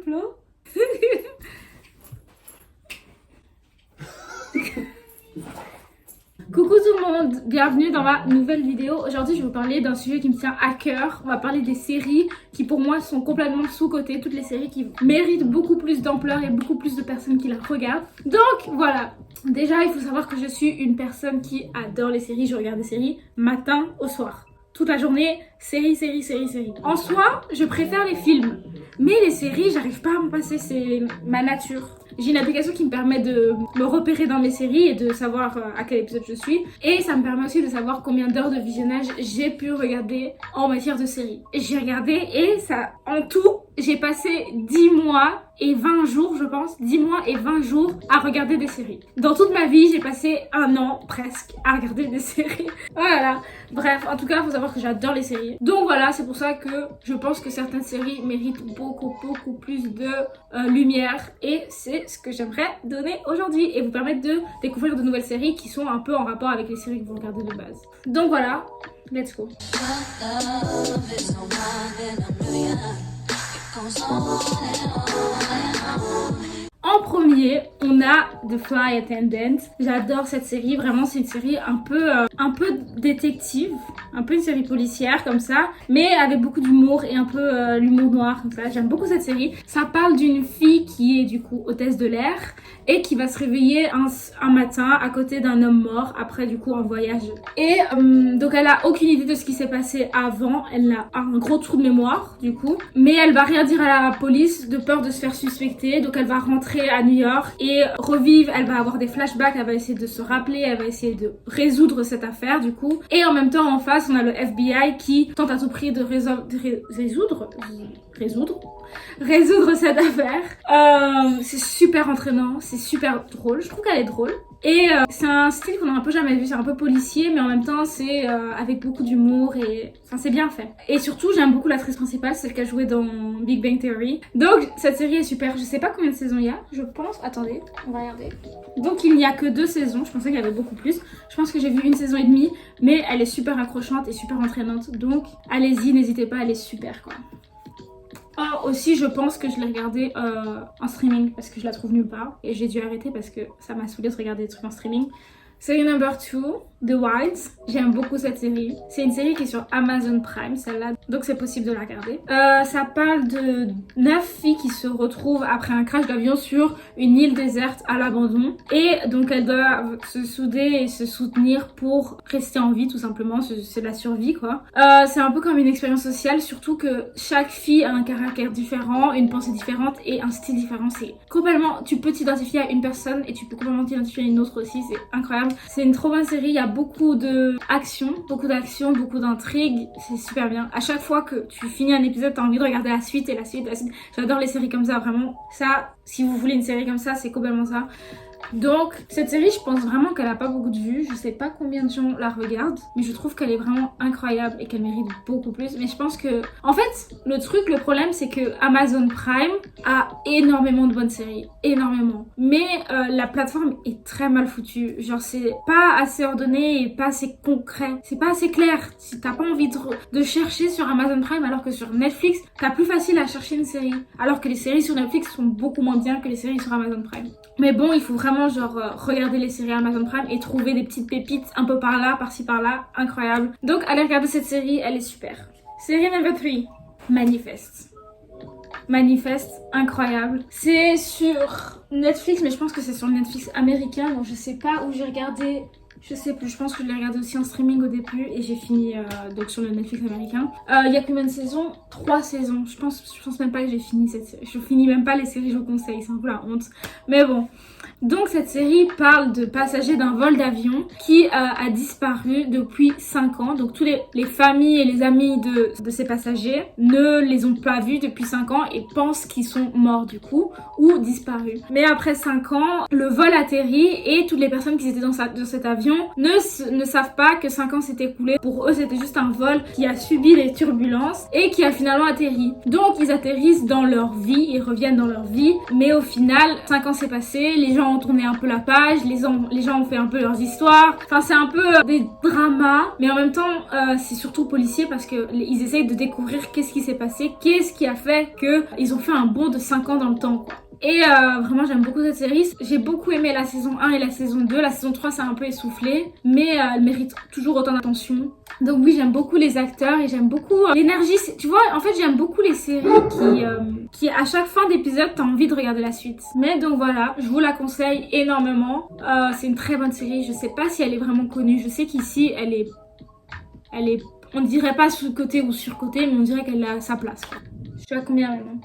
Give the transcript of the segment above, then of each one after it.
Flo. Coucou tout le monde, bienvenue dans ma nouvelle vidéo. Aujourd'hui je vais vous parler d'un sujet qui me tient à cœur. On va parler des séries qui pour moi sont complètement sous-cotées. Toutes les séries qui méritent beaucoup plus d'ampleur et beaucoup plus de personnes qui la regardent. Donc voilà, déjà il faut savoir que je suis une personne qui adore les séries. Je regarde des séries matin au soir. Toute la journée, série. En soi, je préfère les films. Mais les séries, j'arrive pas à m'en passer, c'est ma nature. J'ai une application qui me permet de me repérer dans mes séries et de savoir à quel épisode je suis. Et ça me permet aussi de savoir combien d'heures de visionnage j'ai pu regarder en matière de séries. J'ai regardé et ça, en tout, j'ai passé 10 mois et 20 jours, je pense, 10 mois et 20 jours à regarder des séries. Dans toute ma vie, j'ai passé un an presque à regarder des séries. Voilà. Bref, en tout cas, il faut savoir que j'adore les séries. Donc voilà, c'est pour ça que je pense que certaines séries méritent beaucoup plus de lumière. Et c'est ce que j'aimerais donner aujourd'hui et vous permettre de découvrir de nouvelles séries qui sont un peu en rapport avec les séries que vous regardez de base. Donc voilà, let's go. En premier, on a The Flight Attendant. J'adore cette série, vraiment c'est une série un peu détective, un peu une série policière comme ça, mais avec beaucoup d'humour et un peu l'humour noir comme ça. J'aime beaucoup cette série. Ça parle d'une fille qui est du coup hôtesse de l'air et qui va se réveiller un matin à côté d'un homme mort après du coup un voyage. Et donc elle a aucune idée de ce qui s'est passé avant, elle a un gros trou de mémoire du coup, mais elle va rien dire à la police de peur de se faire suspecter, donc elle va rentrer à New York et revivre, elle va avoir des flashbacks, elle va essayer de se rappeler, elle va essayer de résoudre cette affaire du coup. Et en même temps en face on a le FBI qui tente à tout prix de résoudre cette affaire. C'est super entraînant, c'est super drôle, je trouve qu'elle est drôle. Et c'est un style qu'on a un peu jamais vu, c'est un peu policier mais en même temps c'est avec beaucoup d'humour et enfin c'est bien fait. Et surtout j'aime beaucoup l'actrice principale, celle qui a joué dans Big Bang Theory. Donc cette série est super, je sais pas combien de saisons il y a, je pense, attendez, on va regarder. Donc il n'y a que 2 saisons, je pensais qu'il y avait beaucoup plus. Je pense que j'ai vu 1 saison et demie, mais elle est super accrochante et super entraînante. Donc allez-y, n'hésitez pas, elle est super quoi. Oh, aussi je pense que je l'ai regardée en streaming parce que je la trouve nulle part et j'ai dû arrêter parce que ça m'a saoulé de regarder des trucs en streaming. Série number 2, The Wilds. J'aime beaucoup cette série. C'est une série qui est sur Amazon Prime, celle-là, donc c'est possible de la regarder. Ça parle de 9 filles qui se retrouvent après un crash d'avion sur une île déserte à l'abandon. Et donc elles doivent se souder et se soutenir pour rester en vie tout simplement, c'est de la survie quoi. C'est un peu comme une expérience sociale, surtout que chaque fille a un caractère différent, une pensée différente et un style différent. C'est complètement, tu peux t'identifier à une personne et tu peux complètement t'identifier à une autre aussi, c'est incroyable. C'est une trop bonne série, il y a beaucoup d'action, beaucoup d'intrigues, c'est super bien. À chaque fois que tu finis un épisode, t'as envie de regarder la suite et la suite. J'adore les séries comme ça, vraiment. Ça, si vous voulez une série comme ça, c'est complètement ça. Donc cette série je pense vraiment qu'elle a pas beaucoup de vues, je sais pas combien de gens la regardent, mais je trouve qu'elle est vraiment incroyable et qu'elle mérite beaucoup plus. Mais je pense que en fait le problème c'est que Amazon Prime a énormément de bonnes séries, énormément, mais la plateforme est très mal foutue, genre c'est pas assez ordonné et pas assez concret, c'est pas assez clair. Si t'as pas envie de chercher sur Amazon Prime alors que sur Netflix t'as plus facile à chercher une série, alors que les séries sur Netflix sont beaucoup moins bien que les séries sur Amazon Prime. Mais bon, il faut vraiment genre regarder les séries Amazon Prime et trouver des petites pépites un peu par là, par-ci par-là, incroyable. Donc allez regarder cette série, elle est super. Série number 3, Manifest, incroyable. C'est sur Netflix, mais je pense que c'est sur le Netflix américain, donc je sais pas où j'ai regardé. Je sais plus, je pense que je l'ai regardé aussi en streaming au début et j'ai fini donc sur le Netflix américain. Il y a combien de saisons? 3 saisons. Je pense même pas que j'ai fini cette série. Je finis même pas les séries que je vous conseille, c'est un peu la honte. Mais bon. Donc cette série parle de passagers d'un vol d'avion qui a disparu depuis 5 ans. Donc tous les familles et les amis de ces passagers ne les ont pas vus depuis 5 ans et pensent qu'ils sont morts du coup ou disparus. Mais après 5 ans, le vol atterrit et toutes les personnes qui étaient dans cet avion ne savent pas que 5 ans s'est écoulé. Pour eux c'était juste un vol qui a subi les turbulences et qui a finalement atterri. Donc ils atterrissent dans leur vie, ils reviennent dans leur vie, mais au final 5 ans s'est passé, les gens gens ont tourné un peu la page, les gens ont fait un peu leurs histoires. Enfin, c'est un peu des dramas, mais en même temps, c'est surtout policier parce que ils essayent de découvrir qu'est-ce qui s'est passé, qu'est-ce qui a fait que ils ont fait un bond de 5 ans dans le temps, quoi. Et vraiment j'aime beaucoup cette série. J'ai beaucoup aimé la saison 1 et la saison 2. La saison 3 c'est un peu essoufflé, mais elle mérite toujours autant d'attention. Donc oui, j'aime beaucoup les acteurs et j'aime beaucoup l'énergie. Tu vois, en fait j'aime beaucoup les séries qui à chaque fin d'épisode t'as envie de regarder la suite. Mais donc voilà, je vous la conseille énormément. C'est une très bonne série. Je sais pas si elle est vraiment connue. Je sais qu'ici elle est on dirait pas sous-côté ou sur-côté, mais on dirait qu'elle a sa place. Je suis à combien maintenant?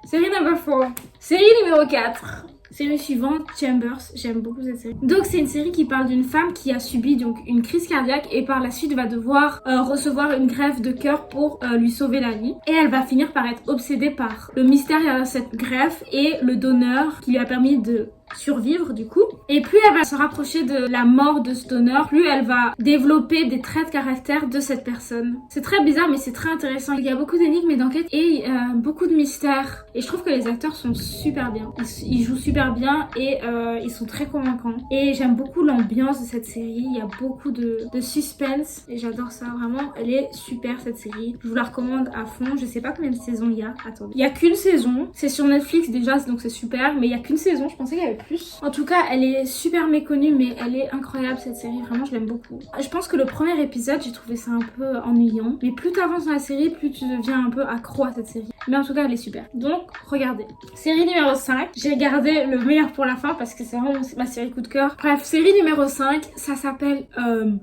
Série number 4. Série numéro 4. Série suivante, Chambers. J'aime beaucoup cette série. Donc c'est une série qui parle d'une femme qui a subi donc une crise cardiaque et par la suite va devoir recevoir une greffe de cœur pour lui sauver la vie. Et elle va finir par être obsédée par le mystère derrière cette greffe et le donneur qui lui a permis de survivre du coup. Et plus elle va se rapprocher de la mort de ce donneur, plus elle va développer des traits de caractère de cette personne. C'est très bizarre mais c'est très intéressant. Il y a beaucoup d'énigmes et d'enquêtes et beaucoup de mystères. Et je trouve que les acteurs sont super bien. Ils jouent super bien et ils sont très convaincants. Et j'aime beaucoup l'ambiance de cette série. Il y a beaucoup de suspense et j'adore ça. Vraiment, elle est super cette série. Je vous la recommande à fond. Je sais pas combien de saisons il y a. Attendez. Il y a qu'une saison. C'est sur Netflix déjà donc c'est super. Mais il y a qu'une saison. Je pensais qu'il y avait plus. En tout cas, elle est super méconnue mais elle est incroyable cette série. Vraiment, je l'aime beaucoup. Je pense que le premier épisode, j'ai trouvé ça un peu ennuyant. Mais plus tu avances dans la série, plus tu deviens un peu accro à cette série. Mais en tout cas, elle est super. Donc, regardez. Série numéro 5. J'ai gardé le meilleur pour la fin parce que c'est vraiment ma série coup de cœur. Bref, série numéro 5. Ça s'appelle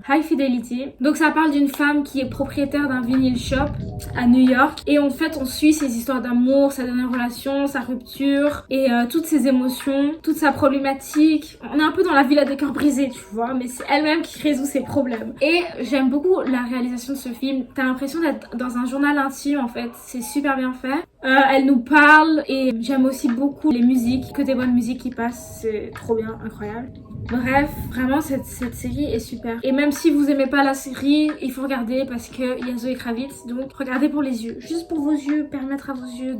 High Fidelity. Donc, ça parle d'une femme qui est propriétaire d'un vinyl shop à New York. Et en fait, on suit ses histoires d'amour, sa dernière relation, sa rupture et toutes ses émotions, toute sa problématique. On est un peu dans la villa des cœurs brisés, tu vois, mais c'est elle-même qui résout ses problèmes. Et j'aime beaucoup la réalisation de ce film. T'as l'impression d'être dans un journal intime en fait. C'est super bien fait. Elle nous parle et j'aime aussi beaucoup les musiques, que des bonnes musiques qui passent, c'est trop bien, incroyable. Bref, vraiment cette série est super. Et même si vous aimez pas la série, il faut regarder parce que il y a Zoé Kravitz, donc regardez pour les yeux. Juste pour vos yeux, permettre à vos yeux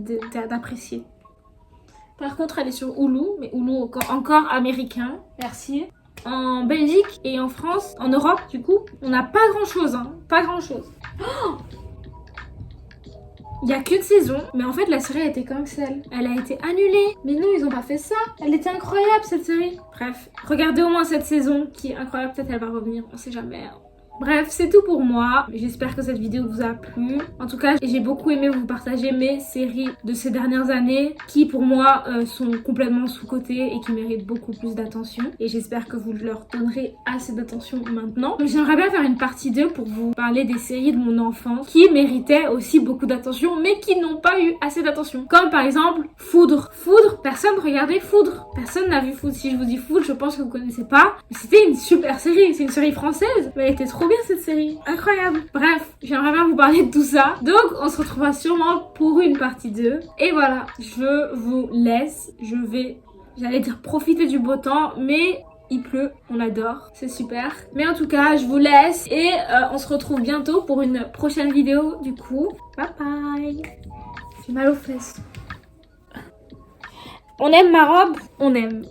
d'apprécier. Par contre, elle est sur Hulu, mais Hulu encore américain. Merci. En Belgique et en France, en Europe du coup, on n'a pas grand chose, hein. Pas grand chose. Oh, il y a qu'une saison, mais en fait la série a été cancel. Elle a été annulée. Mais non, ils ont pas fait ça. Elle était incroyable cette série. Bref, regardez au moins cette saison qui est incroyable. Peut-être elle va revenir, on sait jamais. Bref, c'est tout pour moi. J'espère que cette vidéo vous a plu. En tout cas, j'ai beaucoup aimé vous partager mes séries de ces dernières années qui pour moi sont complètement sous-cotées et qui méritent beaucoup plus d'attention. Et j'espère que vous leur donnerez assez d'attention maintenant. Donc j'aimerais bien faire une partie 2 pour vous parler des séries de mon enfance qui méritaient aussi beaucoup d'attention mais qui n'ont pas eu assez d'attention. Comme par exemple Foudre. Foudre, personne regardait Foudre. Personne n'a vu Foudre. Si je vous dis Foudre, je pense que vous connaissez pas. Mais c'était une super série. C'est une série française. Mais elle était trop bien cette série, incroyable. Bref, j'aimerais bien vous parler de tout ça. Donc on se retrouvera sûrement pour une partie 2. Et voilà, je vous laisse. J'allais dire profiter du beau temps, mais il pleut, on adore, c'est super. Mais en tout cas, je vous laisse et on se retrouve bientôt pour une prochaine vidéo du coup. Bye bye. J'ai mal aux fesses. On aime ma robe, on aime.